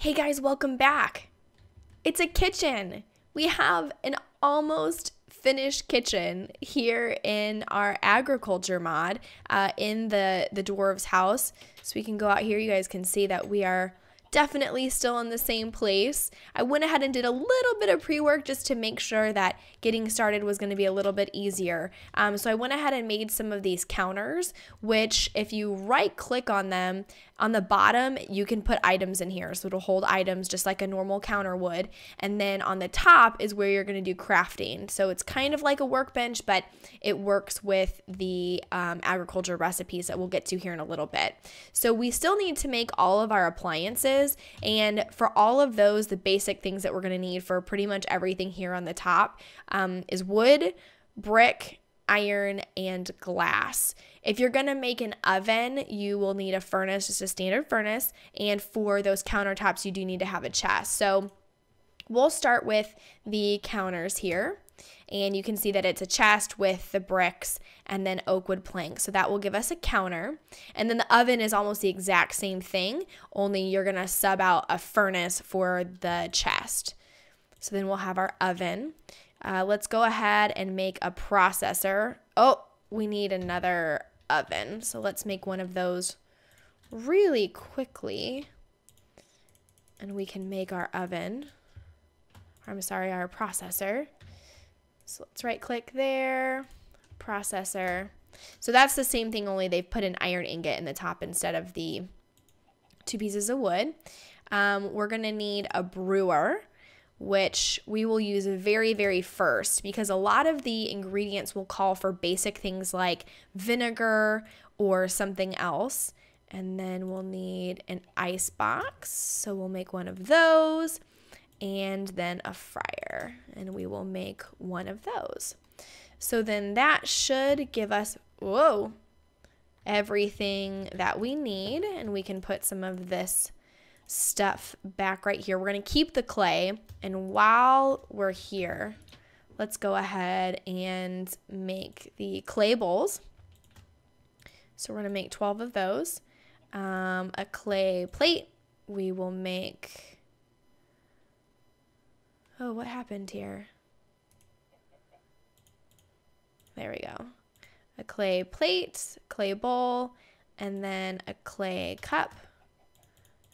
Hey guys, welcome back. It's a kitchen. We have an almost finished kitchen here in our agriculture mod in the dwarves house. So we can go out here. You guys can see that we are definitely still in the same place. I went ahead and did a little bit of pre-work just to make sure that getting started was going to be a little bit easier. So I went ahead and made some of these counters, which if you right click on them, on the bottom, you can put items in here. So it'll hold items just like a normal counter would. And then on the top is where you're going to do crafting. So it's kind of like a workbench, but it works with the agriculture recipes that we'll get to here in a little bit. So we still need to make all of our appliances. And for all of those, the basic things that we're going to need for pretty much everything here on the top is wood, brick, iron, and glass. If you're going to make an oven, you will need a furnace, just a standard furnace. And for those countertops, you do need to have a chest. So we'll start with the counters here. And you can see that it's a chest with the bricks and then oak wood planks. So that will give us a counter. And then the oven is almost the exact same thing, only you're going to sub out a furnace for the chest. So then we'll have our oven. Let's go ahead and make a processor. Oh, we need another oven. So let's make one of those really quickly. And we can make our oven. I'm sorry, our processor. So let's right click there, processor. So that's the same thing, only they've put an iron ingot in the top instead of the 2 pieces of wood. We're gonna need a brewer, which we will use very first because a lot of the ingredients will call for basic things like vinegar or something else. And then we'll need an ice box. So we'll make one of those. And then a fryer, and we will make one of those. So then that should give us, everything that we need, and we can put some of this stuff back right here. We're going to keep the clay, and while we're here, let's go ahead and make the clay bowls. So we're going to make 12 of those. A clay plate, we will make... Oh, what happened here? There we go. A clay plate, clay bowl, and then a clay cup.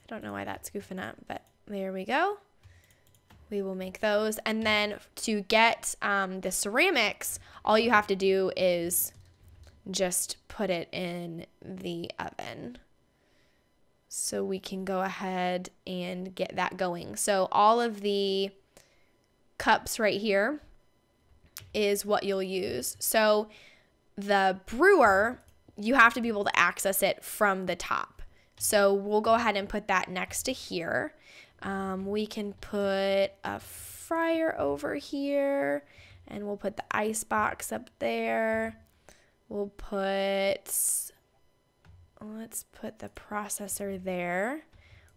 I don't know why that's goofing up, but there we go. We will make those. And then to get the ceramics, all you have to do is just put it in the oven. So we can go ahead and get that going. So all of the cups right here is what you'll use. So the brewer, you have to be able to access it from the top. So we'll go ahead and put that next to here. We can put a fryer over here, and we'll put the ice box up there. We'll put, let's put the processor there.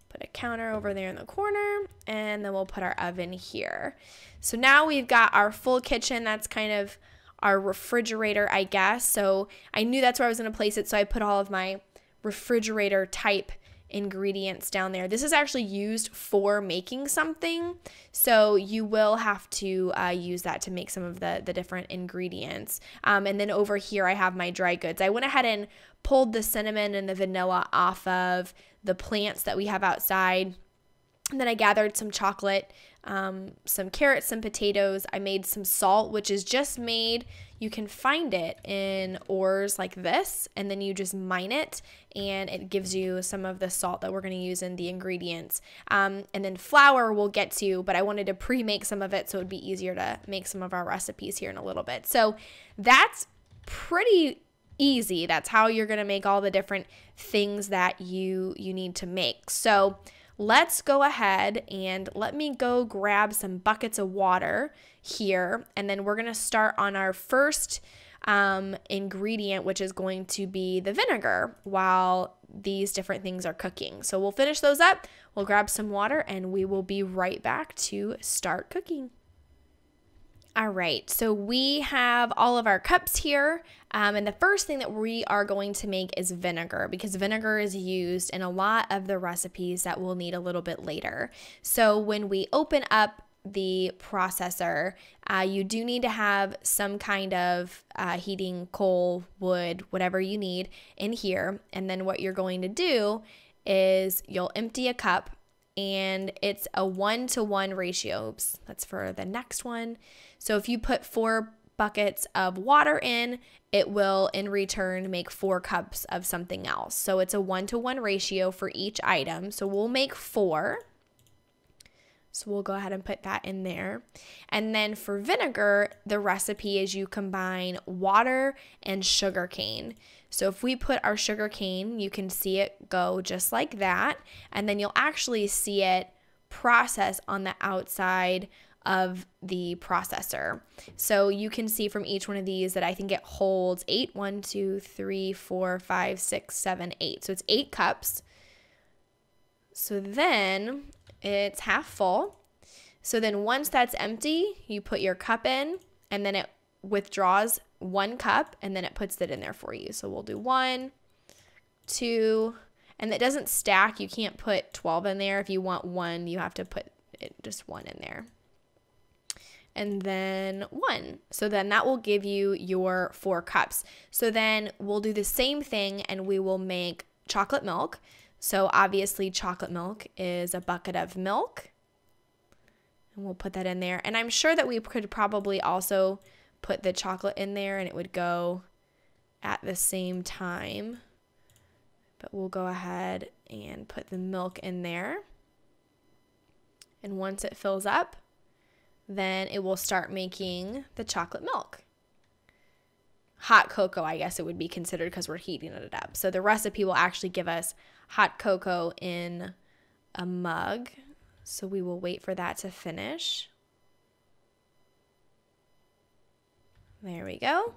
Put a counter over there in the corner, and then we'll put our oven here. So now we've got our full kitchen. That's kind of our refrigerator, I guess. So I knew that's where I was going to place it, so I put all of my refrigerator type ingredients down there. This is actually used for making something, so you will have to use that to make some of the different ingredients. And then over here I have my dry goods. I went ahead and pulled the cinnamon and the vanilla off of the plants that we have outside. And then I gathered some chocolate, some carrots, some potatoes. I made some salt, which is just made, you can find it in ores like this, and then you just mine it, and it gives you some of the salt that we're going to use in the ingredients. And then flour we'll get to, but I wanted to pre-make some of it so it would be easier to make some of our recipes here in a little bit. So that's pretty easy. That's how you're going to make all the different things that you need to make. So let's go ahead and let me go grab some buckets of water here, and then we're going to start on our first ingredient, which is going to be the vinegar, while these different things are cooking. So we'll finish those up, we'll grab some water, and we will be right back to start cooking. All right, so we have all of our cups here, and the first thing that we are going to make is vinegar, because vinegar is used in a lot of the recipes that we'll need a little bit later. So when we open up the processor, you do need to have some kind of heating coal, wood, whatever you need in here, and then what you're going to do is you'll empty a cup, and it's a 1-to-1 ratio. Oops, that's for the next one. So if you put 4 buckets of water in, it will in return make 4 cups of something else. So it's a 1-to-1 ratio for each item. So we'll make 4. So we'll go ahead and put that in there. And then for vinegar, the recipe is you combine water and sugar cane. So if we put our sugar cane, you can see it go just like that. And then you'll actually see it process on the outside of the processor. So you can see from each one of these that I think it holds 8. 1, 2, 3, 4, 5, 6, 7, 8. So it's 8 cups. So then it's half full. So then once that's empty, you put your cup in, and then it withdraws 1 cup, and then it puts it in there for you. So we'll do 1, 2, and it doesn't stack. You can't put 12 in there. If you want 1, you have to put just 1 in there. And then 1. So then that will give you your 4 cups. So then we'll do the same thing, and we will make chocolate milk. So obviously chocolate milk is a bucket of milk, and we'll put that in there. And I'm sure that we could probably also put the chocolate in there and it would go at the same time, but we'll go ahead and put the milk in there. And once it fills up, then it will start making the chocolate milk. Hot cocoa, I guess it would be considered, because we're heating it up. So the recipe will actually give us hot cocoa in a mug. So we will wait for that to finish. There we go.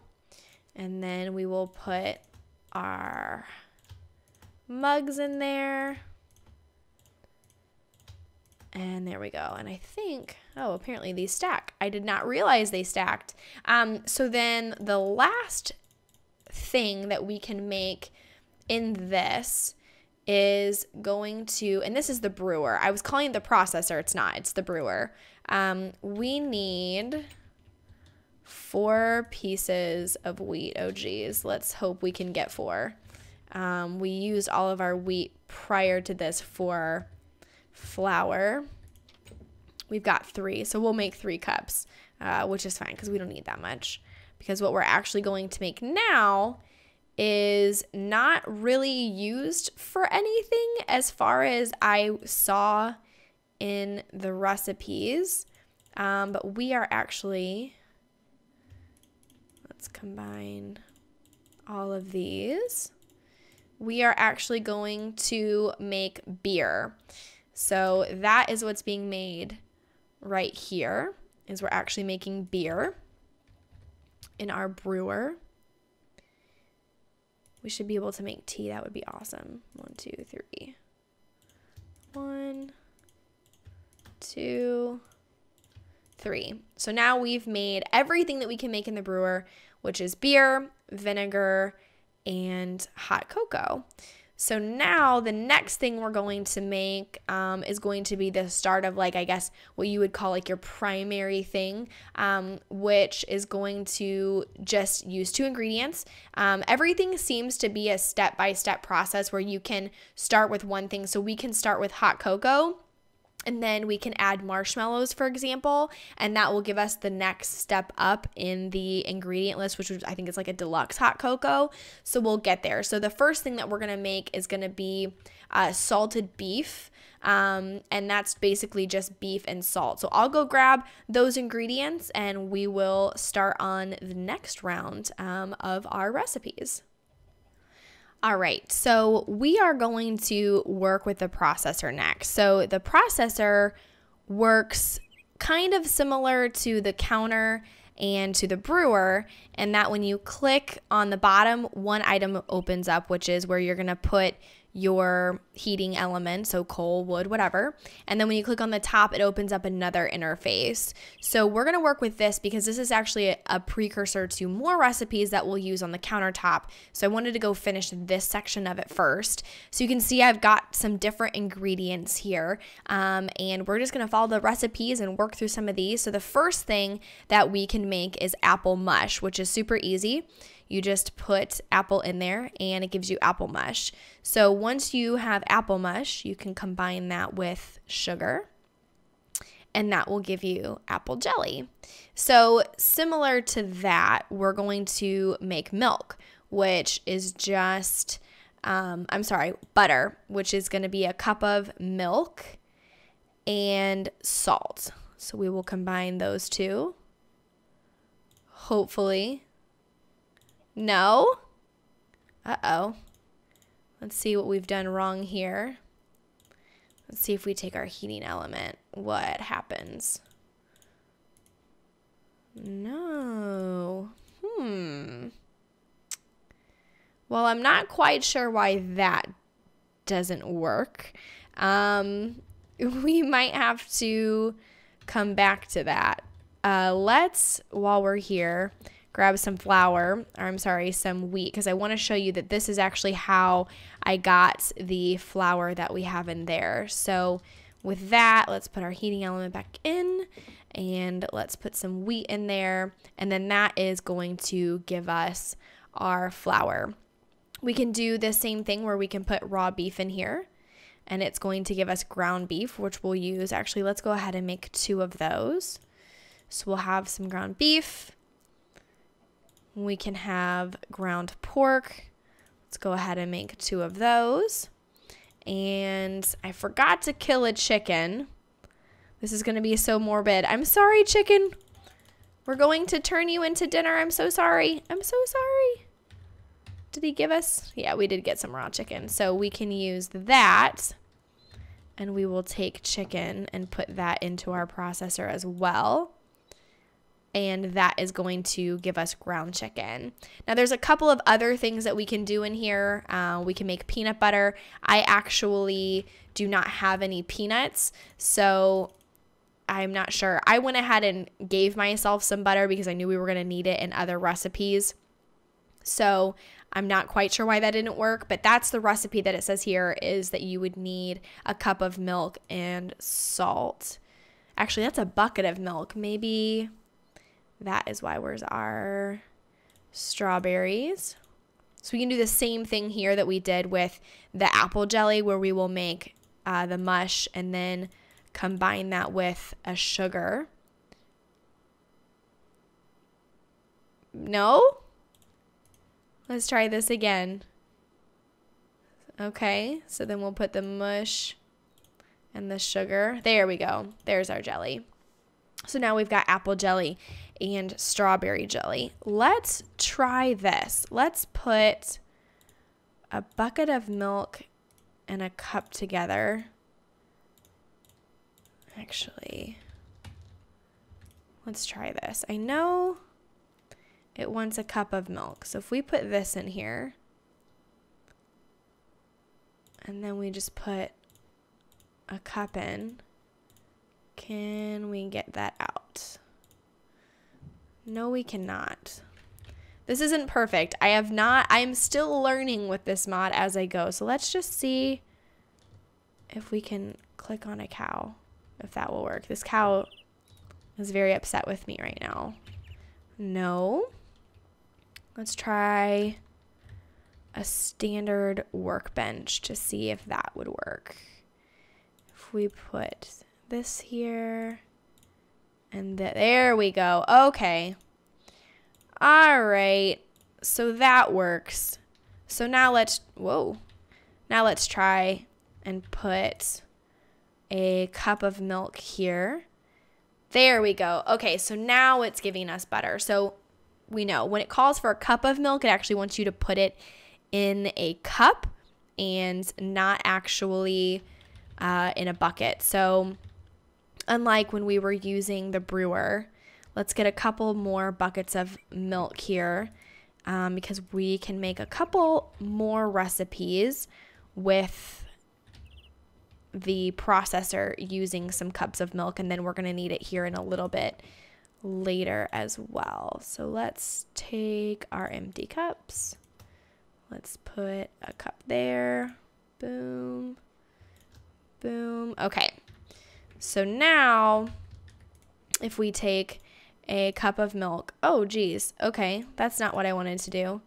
And then we will put our mugs in there. And there we go. And I think, oh, apparently these stack. I did not realize they stacked. So then the last thing that we can make in this is going to, and this is the brewer. I was calling it the processor. It's not. It's the brewer. We need 4 pieces of wheat. Oh, geez. Let's hope we can get 4. We used all of our wheat prior to this for flour. We've got 3, so we'll make 3 cups, which is fine because we don't need that much, because what we're actually going to make now is not really used for anything as far as I saw in the recipes, but we are actually, let's combine all of these. We are actually going to make beer. So that is what's being made right here, is we're actually making beer in our brewer. We should be able to make tea. That would be awesome. 1, 2, 3. 1, 2, 3. So now we've made everything that we can make in the brewer, which is beer, vinegar, and hot cocoa. So now the next thing we're going to make is going to be the start of, like, I guess what you would call like your primary thing, which is going to just use 2 ingredients. Everything seems to be a step-by-step process where you can start with one thing. So we can start with hot cocoa, and then we can add marshmallows, for example, and that will give us the next step up in the ingredient list, which I think is like a deluxe hot cocoa. So we'll get there. So the first thing that we're going to make is going to be salted beef, and that's basically just beef and salt. So I'll go grab those ingredients, and we will start on the next round of our recipes. All right, so we are going to work with the processor next. So the processor works kind of similar to the counter and to the brewer, and that when you click on the bottom, one item opens up, which is where you're going to put your heating element, so coal, wood, whatever. And then when you click on the top, it opens up another interface. So we're going to work with this because this is actually a precursor to more recipes that we'll use on the countertop. So I wanted to go finish this section of it first. So you can see I've got some different ingredients here, and we're just going to follow the recipes and work through some of these. So the first thing that we can make is apple mush, which is super easy. You just put apple in there and it gives you apple mush. So once you have apple mush, you can combine that with sugar and that will give you apple jelly. So similar to that, we're going to make milk, which is just, butter, which is going to be a cup of milk and salt. So we will combine those two. Hopefully. No? Uh-oh. Let's see what we've done wrong here. Let's see if we take our heating element. What happens? No. Well, I'm not quite sure why that doesn't work. We might have to come back to that. Let's, while we're here, grab some flour, or some wheat, because I want to show you that this is actually how I got the flour that we have in there. So with that, let's put our heating element back in, and let's put some wheat in there, and then that is going to give us our flour. We can do the same thing where we can put raw beef in here, and it's going to give us ground beef, which we'll use. Actually, let's go ahead and make 2 of those. So we'll have some ground beef. We can have ground pork. Let's go ahead and make 2 of those. And I forgot to kill a chicken. This is going to be so morbid. I'm sorry, chicken. We're going to turn you into dinner. I'm so sorry. I'm so sorry. Did he give us? Yeah, we did get some raw chicken. So we can use that. And we will take chicken and put that into our processor as well. And that is going to give us ground chicken. Now there's a couple of other things that we can do in here. We can make peanut butter. I actually do not have any peanuts, so I'm not sure. I went ahead and gave myself some butter because I knew we were going to need it in other recipes. So I'm not quite sure why that didn't work, but that's the recipe that it says here, is that you would need a cup of milk and salt. Actually, that's a bucket of milk. Maybe that is why. Where's our strawberries? So we can do the same thing here that we did with the apple jelly, where we will make the mush and then combine that with a sugar. No? Let's try this again. Okay, so then we'll put the mush and the sugar. There we go. There's our jelly. So now we've got apple jelly and strawberry jelly. Let's try this. Let's put a bucket of milk and a cup together. Actually, let's try this. I know it wants a cup of milk. So if we put this in here, and then we just put a cup in, can we get that out? No, we cannot. This isn't perfect. I'm still learning with this mod as I go. So let's just see if we can click on a cow, if that will work. This cow is very upset with me right now. No. Let's try a standard workbench to see if that would work. If we put this here and there we go. Okay. All right. So that works. So now let's try and put a cup of milk here. There we go. Okay, so now it's giving us butter. So we know when it calls for a cup of milk, it actually wants you to put it in a cup and not actually in a bucket. So unlike when we were using the brewer, let's get a couple more buckets of milk here because we can make a couple more recipes with the processor using some cups of milk, and then we're going to need it here in a little bit later as well. So let's take our empty cups. Let's put a cup there. Boom. Boom. Okay. So now if we take a cup of milk, oh geez, okay, that's not what I wanted to do.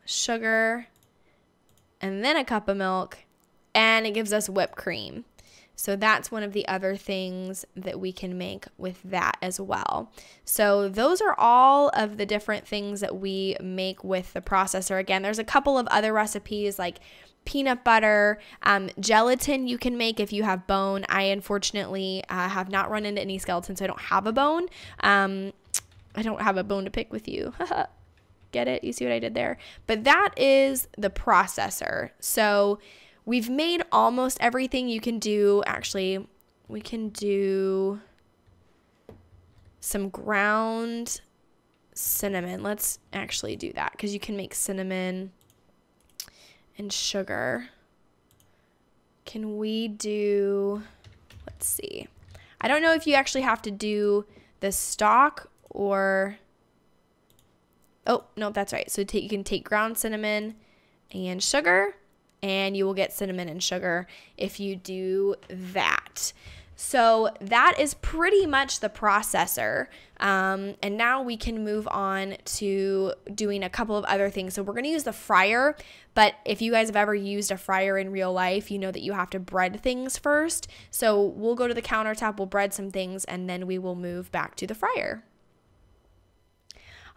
Sugar, and then a cup of milk, and it gives us whipped cream. So that's one of the other things that we can make with that as well. So those are all of the different things that we make with the processor. Again, there's a couple of other recipes like peanut butter, gelatin you can make if you have bone. I unfortunately have not run into any skeletons, so I don't have a bone. I don't have a bone to pick with you. Get it? You see what I did there? But that is the processor. So we've made almost everything you can do. Actually, we can do some ground cinnamon. Let's actually do that because you can make cinnamon and sugar. Can we do, let's see. I don't know if you actually have to do the stalk or, oh, no, that's right. So you can take ground cinnamon and sugar, and you will get cinnamon and sugar if you do that. So that is pretty much the processor. And now we can move on to doing a couple of other things. So we're going to use the fryer, but if you guys have ever used a fryer in real life, you know that you have to bread things first. So we'll go to the countertop, we'll bread some things, and then we will move back to the fryer.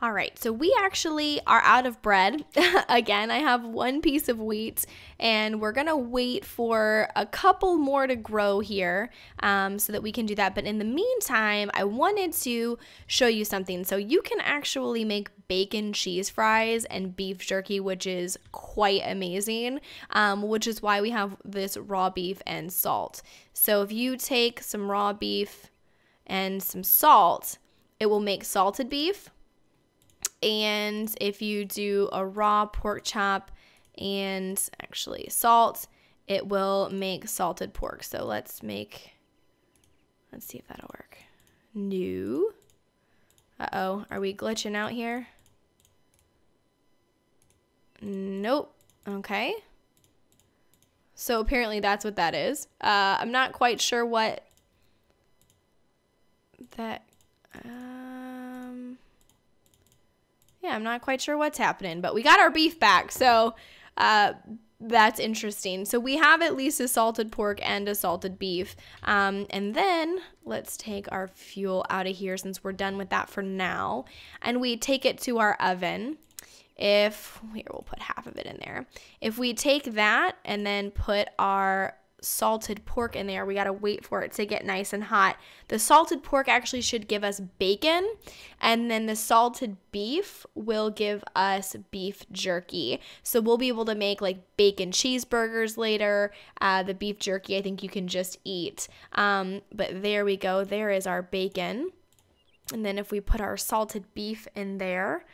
All right, so we actually are out of bread. Again, I have one piece of wheat, and we're gonna wait for a couple more to grow here so that we can do that. But in the meantime, I wanted to show you something. So you can actually make bacon cheese fries and beef jerky, which is quite amazing, which is why we have this raw beef and salt. So if you take some raw beef and some salt, it will make salted beef. And if you do a raw pork chop and actually salt, it will make salted pork. So let's see if that'll work. No. Uh-oh, are we glitching out here? Nope. Okay. So apparently that's what that is. I'm not quite sure what that, yeah, I'm not quite sure what's happening, but we got our beef back, so that's interesting. So we have at least a salted pork and a salted beef. And then let's take our fuel out of here since we're done with that for now. And we take it to our oven. Here, we'll put half of it in there. If we take that and then put our salted pork in there, we got to wait for it to get nice and hot. The salted pork actually should give us bacon, and then the salted beef will give us beef jerky. So we'll be able to make like bacon cheeseburgers later. The beef jerky I think you can just eat. But there we go. There is our bacon. And then if we put our salted beef in there,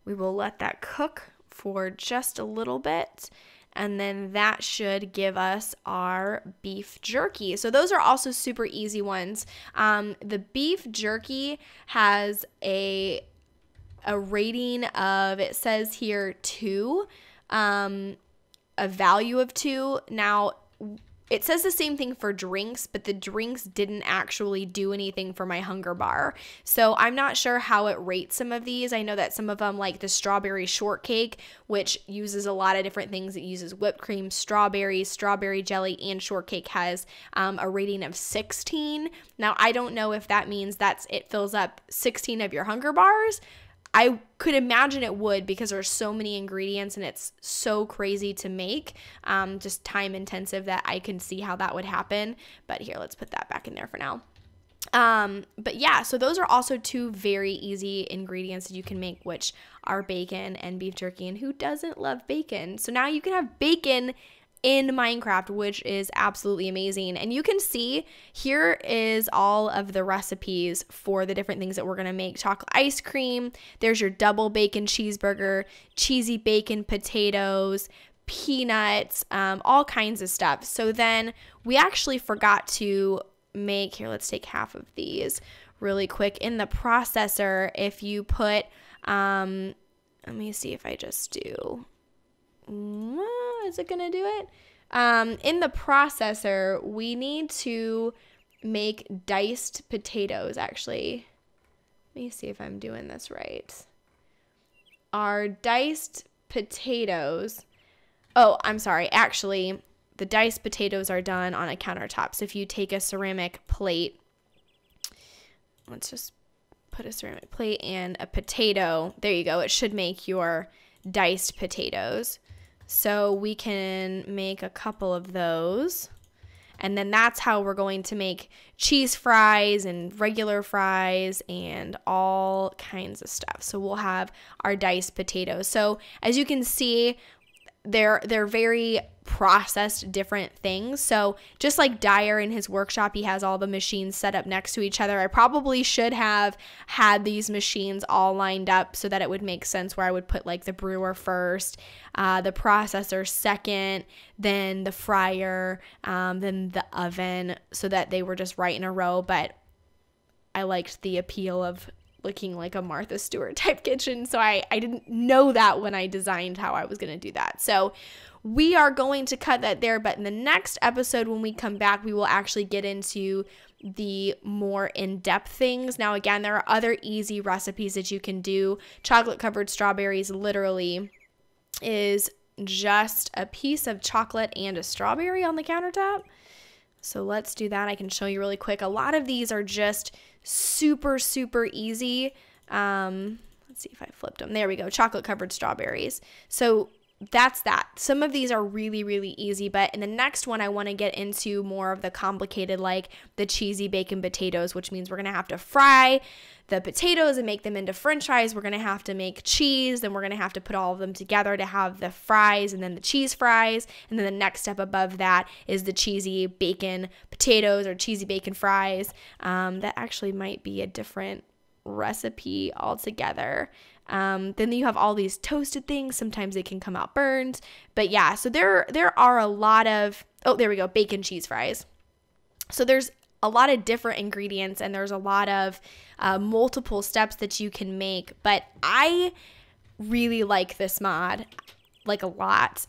we will let that cook for just a little bit. And then that should give us our beef jerky. So those are also super easy ones. The beef jerky has a rating of, it says here 2, a value of 2. Now, it says the same thing for drinks, but the drinks didn't actually do anything for my hunger bar. So I'm not sure how it rates some of these. I know that some of them, like the strawberry shortcake, which uses a lot of different things. It uses whipped cream, strawberries, strawberry jelly, and shortcake has a rating of 16. Now, I don't know if that means it fills up 16 of your hunger bars. I could imagine it would because there's so many ingredients and it's so crazy to make, just time intensive, that I can see how that would happen. But here, let's put that back in there for now. But yeah, so those are also 2 very easy ingredients that you can make, which are bacon and beef jerky. And who doesn't love bacon? So now you can have bacon in Minecraft, which is absolutely amazing. And you can see here is all of the recipes for the different things that we're going to make. Chocolate ice cream, there's your double bacon cheeseburger, cheesy bacon potatoes, peanuts, all kinds of stuff. So then we actually forgot to make, here, let's take half of these really quick. In the processor, if you put, let me see if I just do, is it gonna do it? In the processor, we need to make diced potatoes, actually. Let me see if I'm doing this right. Our diced potatoes, oh, I'm sorry, actually, the diced potatoes are done on a countertop. So if you take a ceramic plate, let's just put a ceramic plate and a potato. There you go. It should make your diced potatoes. So we can make a couple of those. And then that's how we're going to make cheese fries and regular fries and all kinds of stuff. So we'll have our diced potatoes. So as you can see, they're very processed different things. So just like Dyer in his workshop, he has all the machines set up next to each other. I probably should have had these machines all lined up so that it would make sense, where I would put like the brewer first, the processor second, then the fryer, then the oven, so that they were just right in a row. But I liked the appeal of looking like a Martha Stewart type kitchen, so I didn't know that when I designed how I was going to do that. So we are going to cut that there, but in the next episode when we come back, we will actually get into the more in-depth things. Now again, there are other easy recipes that you can do. Chocolate covered strawberries literally is just a piece of chocolate and a strawberry on the countertop. So let's do that. I can show you really quick. A lot of these are just super, super easy. Let's see if I flipped them. There we go. Chocolate covered strawberries. So that's that. Some of these are really, really easy, but in the next one, I want to get into more of the complicated, like the cheesy bacon potatoes, which means we're going to have to fry the potatoes and make them into French fries. We're going to have to make cheese, then we're going to have to put all of them together to have the fries and then the cheese fries. And then the next step above that is the cheesy bacon potatoes or cheesy bacon fries. That actually might be a different recipe altogether. Then you have all these toasted things. Sometimes they can come out burned. But yeah, so there are a lot of, oh, there we go, bacon cheese fries. So there's a lot of different ingredients and there's a lot of multiple steps that you can make. But I really like this mod, like a lot.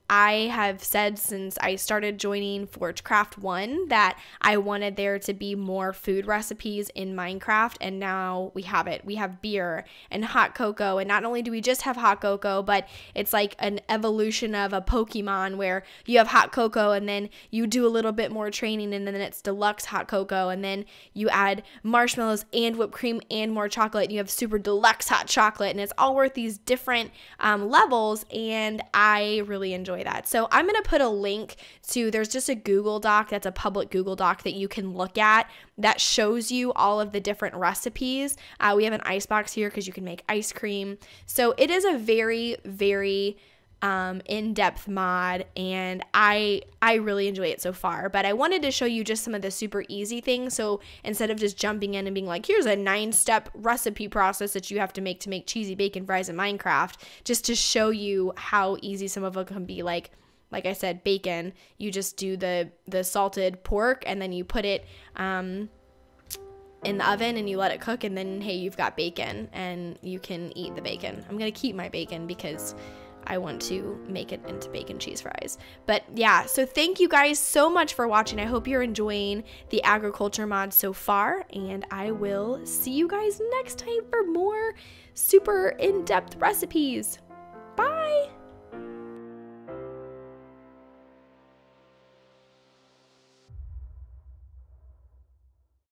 I have said since I started joining Forgecraft 1 that I wanted there to be more food recipes in Minecraft, and now we have it. We have beer and hot cocoa, and not only do we just have hot cocoa, but it's like an evolution of a Pokemon where you have hot cocoa and then you do a little bit more training and then it's deluxe hot cocoa, and then you add marshmallows and whipped cream and more chocolate and you have super deluxe hot chocolate, and it's all worth these different levels, and I really enjoy that. So I'm going to put a link to, there's just a Google Doc that's a public Google Doc that you can look at that shows you all of the different recipes. We have an icebox here because you can make ice cream. So it is a very, very in-depth mod, and I really enjoy it so far. But I wanted to show you just some of the super easy things, so instead of just jumping in and being like, here's a 9-step recipe process that you have to make cheesy bacon fries in Minecraft, just to show you how easy some of them can be. Like I said, bacon, you just do the salted pork and then you put it in the oven and you let it cook, and then hey, you've got bacon and you can eat the bacon. I'm gonna keep my bacon because I want to make it into bacon cheese fries. But yeah, so thank you guys so much for watching. I hope you're enjoying the agriculture mod so far, and I will see you guys next time for more super in-depth recipes. Bye!